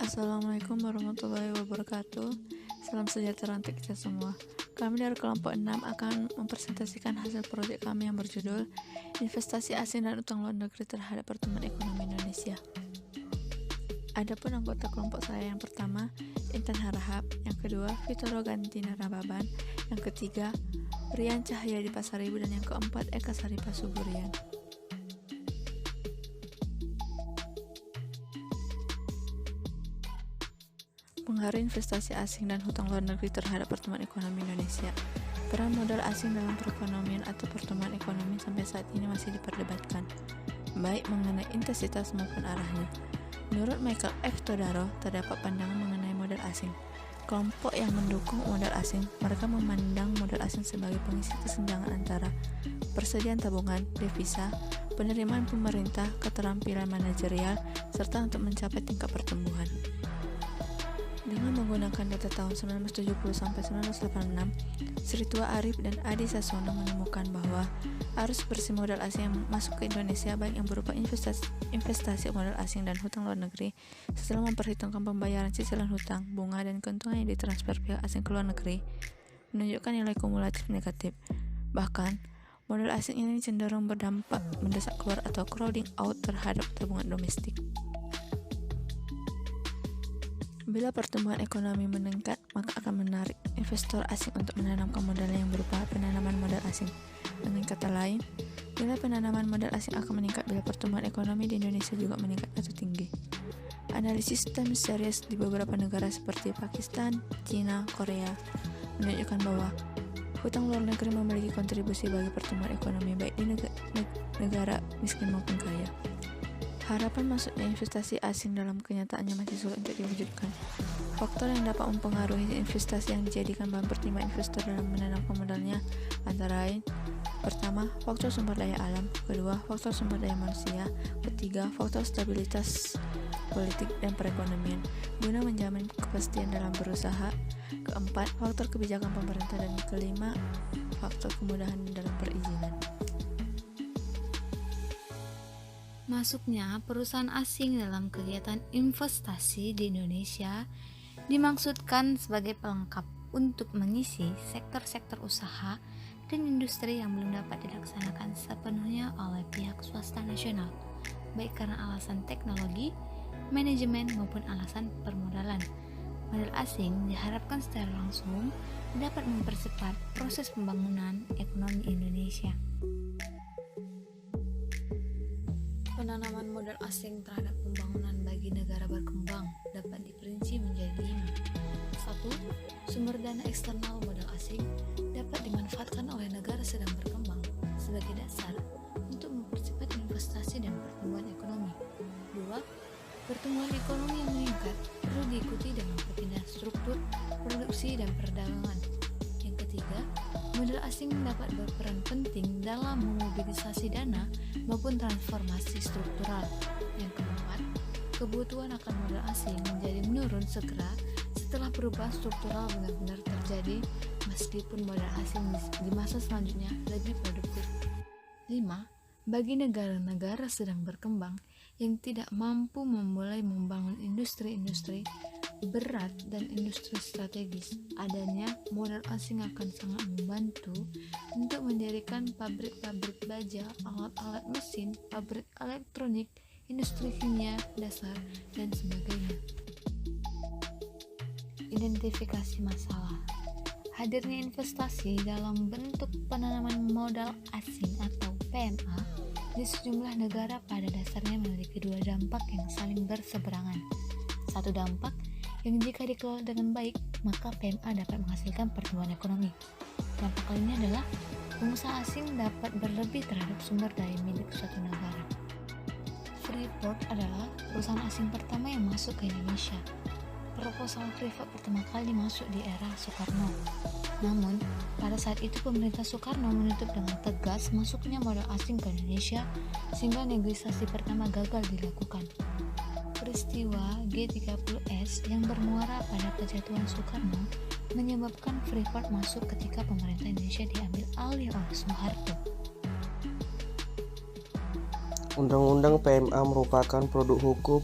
Assalamualaikum warahmatullahi wabarakatuh. Salam sejahtera untuk kita semua. Kami dari kelompok 6 akan mempresentasikan hasil proyek kami yang berjudul Investasi Asing dan Utang Luar Negeri terhadap Pertumbuhan Ekonomi Indonesia. Adapun anggota kelompok saya yang pertama, Intan Harahap, yang kedua, Vitoro Gantina Rababan, yang ketiga, Rian Cahaya di Pasaribu, dan yang keempat, Eka Sari Pasuburian. Pengaruh investasi asing dan hutang luar negeri terhadap pertumbuhan ekonomi Indonesia. Peran modal asing dalam perekonomian atau pertumbuhan ekonomi sampai saat ini masih diperdebatkan, baik mengenai intensitas maupun arahnya. Menurut Michael F. Todaro, terdapat pandangan mengenai modal asing. Kelompok yang mendukung modal asing, mereka memandang modal asing sebagai pengisi kesenjangan antara persediaan tabungan, devisa, penerimaan pemerintah, keterampilan manajerial, serta untuk mencapai tingkat pertumbuhan. Dengan menggunakan data tahun 1970 sampai 1986, Sri Tua Arif dan Adi Sasono menemukan bahwa arus bersih modal asing yang masuk ke Indonesia, baik yang berupa investasi modal asing dan hutang luar negeri, setelah memperhitungkan pembayaran cicilan hutang, bunga, dan keuntungan yang ditransfer pihak asing ke luar negeri, menunjukkan nilai kumulatif negatif. Bahkan, modal asing ini cenderung berdampak mendesak keluar atau crowding out terhadap tabungan domestik. Bila pertumbuhan ekonomi meningkat, maka akan menarik investor asing untuk menanamkan modalnya yang berupa penanaman modal asing. Dengan kata lain, nilai penanaman modal asing akan meningkat bila pertumbuhan ekonomi di Indonesia juga meningkat atau tinggi. Analisis time series di beberapa negara seperti Pakistan, China, Korea menunjukkan bahwa hutang luar negeri memiliki kontribusi bagi pertumbuhan ekonomi baik di negara miskin maupun kaya. Harapan masuknya investasi asing dalam kenyataannya masih sulit untuk diwujudkan. Faktor yang dapat mempengaruhi investasi yang dijadikan bahan pertimbangan investor dalam menanamkan modalnya antara lain: pertama, faktor sumber daya alam; kedua, faktor sumber daya manusia; ketiga, faktor stabilitas politik dan perekonomian guna menjamin kepastian dalam berusaha; keempat, faktor kebijakan pemerintah; dan kelima, faktor kemudahan dalam perizinan. Masuknya perusahaan asing dalam kegiatan investasi di Indonesia dimaksudkan sebagai pelengkap untuk mengisi sektor-sektor usaha dan industri yang belum dapat dilaksanakan sepenuhnya oleh pihak swasta nasional, baik karena alasan teknologi, manajemen, maupun alasan permodalan. Modal asing diharapkan secara langsung dapat mempercepat proses pembangunan ekonomi Indonesia. Penanaman modal asing terhadap pembangunan bagi negara berkembang dapat diperinci menjadi 5. 1. Sumber dana eksternal modal asing dapat dimanfaatkan oleh negara sedang berkembang sebagai dasar untuk mempercepat investasi dan pertumbuhan ekonomi. 2. Pertumbuhan ekonomi yang meningkat perlu diikuti dengan perpindahan struktur, produksi, dan perdagangan. Yang ketiga, modal asing dapat berperan penting dalam memobilisasi dana maupun transformasi struktural. Yang keempat, kebutuhan akan modal asing menjadi menurun segera setelah perubahan struktural benar-benar terjadi, meskipun modal asing di masa selanjutnya lebih produktif. 5. Bagi negara-negara sedang berkembang yang tidak mampu memulai membangun industri-industri berat dan industri strategis, adanya modal asing akan sangat membantu untuk mendirikan pabrik-pabrik baja, alat-alat mesin, pabrik elektronik, industri kimia dasar, dan sebagainya. Identifikasi masalah. Hadirnya investasi dalam bentuk penanaman modal asing atau PMA di sejumlah negara pada dasarnya memiliki dua dampak yang saling berseberangan. Satu dampak yang jika dikelola dengan baik, maka PMA dapat menghasilkan pertumbuhan ekonomi. Dampak lainnya adalah pengusaha asing dapat berlebih terhadap sumber daya milik suatu negara. Freeport adalah perusahaan asing pertama yang masuk ke Indonesia. Proposal Freeport pertama kali masuk di era Soekarno. Namun, pada saat itu pemerintah Soekarno menutup dengan tegas masuknya modal asing ke Indonesia sehingga negosiasi pertama gagal dilakukan. Peristiwa G30S yang bermuara pada kejatuhan Soekarno menyebabkan Freeport masuk ketika pemerintah Indonesia diambil alih oleh Soeharto. Undang-Undang PMA merupakan produk hukum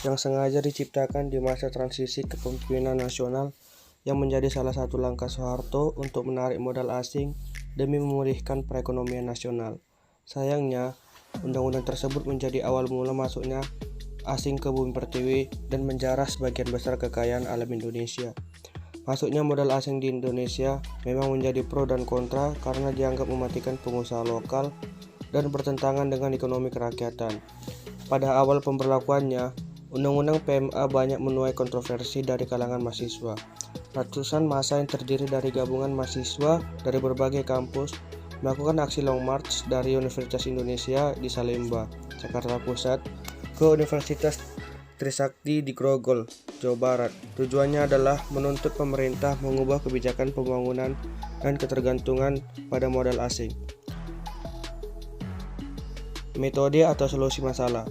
yang sengaja diciptakan di masa transisi kepemimpinan nasional yang menjadi salah satu langkah Soeharto untuk menarik modal asing demi memulihkan perekonomian nasional. Sayangnya, undang-undang tersebut menjadi awal mula masuknya asing ke bumi pertiwi dan menjarah sebagian besar kekayaan alam Indonesia. Masuknya modal asing di Indonesia memang menjadi pro dan kontra karena dianggap mematikan pengusaha lokal dan bertentangan dengan ekonomi kerakyatan. Pada awal pemberlakuannya, Undang-Undang PMA banyak menuai kontroversi dari kalangan mahasiswa. Ratusan massa yang terdiri dari gabungan mahasiswa dari berbagai kampus melakukan aksi Long March dari Universitas Indonesia di Salemba, Jakarta Pusat, ke Universitas Trisakti di Grogol, Jawa Barat. Tujuannya adalah menuntut pemerintah mengubah kebijakan pembangunan dan ketergantungan pada modal asing. Metode atau solusi masalah.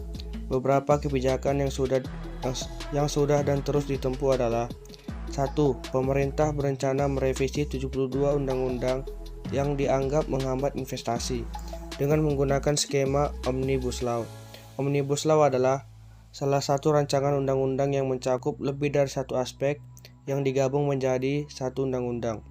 Beberapa kebijakan yang sudah dan terus ditempuh adalah: 1. Pemerintah berencana merevisi 72 undang-undang yang dianggap menghambat investasi dengan menggunakan skema Omnibus Law. Omnibus Law adalah salah satu rancangan undang-undang yang mencakup lebih dari satu aspek yang digabung menjadi satu undang-undang.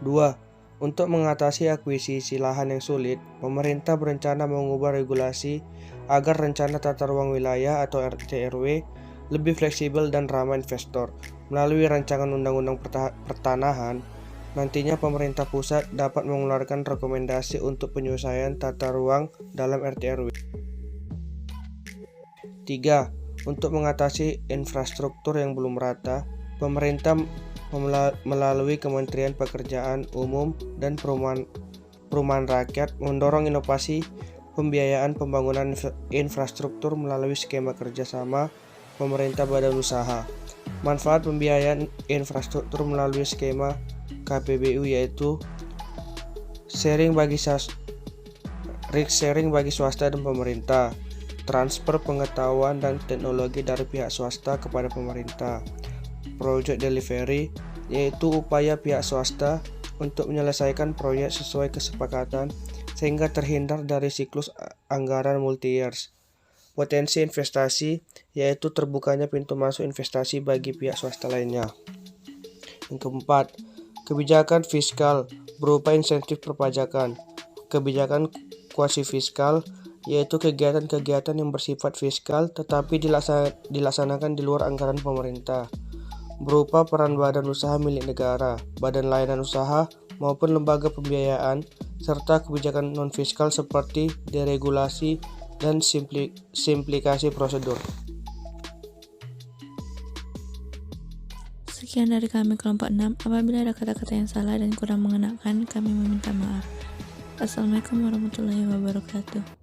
2. Untuk mengatasi akuisisi lahan yang sulit, pemerintah berencana mengubah regulasi agar rencana tata ruang wilayah atau RT/RW lebih fleksibel dan ramah investor. Melalui rancangan undang-undang pertanahan, nantinya pemerintah pusat dapat mengeluarkan rekomendasi untuk penyelesaian tata ruang dalam RT/RW. 3. Untuk mengatasi infrastruktur yang belum merata, pemerintah melalui Kementerian Pekerjaan Umum dan Perumahan Rakyat mendorong inovasi pembiayaan pembangunan infrastruktur melalui skema kerjasama pemerintah badan usaha. Manfaat pembiayaan infrastruktur melalui skema KPBU yaitu risk sharing bagi swasta dan pemerintah, transfer pengetahuan dan teknologi dari pihak swasta kepada pemerintah, project delivery yaitu upaya pihak swasta untuk menyelesaikan proyek sesuai kesepakatan sehingga terhindar dari siklus anggaran multi-years. Potensi investasi yaitu terbukanya pintu masuk investasi bagi pihak swasta lainnya. Yang keempat, kebijakan fiskal berupa insentif perpajakan. Kebijakan kuasi fiskal yaitu kegiatan-kegiatan yang bersifat fiskal tetapi dilaksanakan di luar anggaran pemerintah, berupa peran badan usaha milik negara, badan layanan usaha maupun lembaga pembiayaan, serta kebijakan non-fiskal seperti deregulasi dan simplifikasi prosedur. Sekian dari kami kelompok 6. Apabila ada kata-kata yang salah dan kurang mengenakan, kami meminta maaf. Assalamualaikum warahmatullahi wabarakatuh.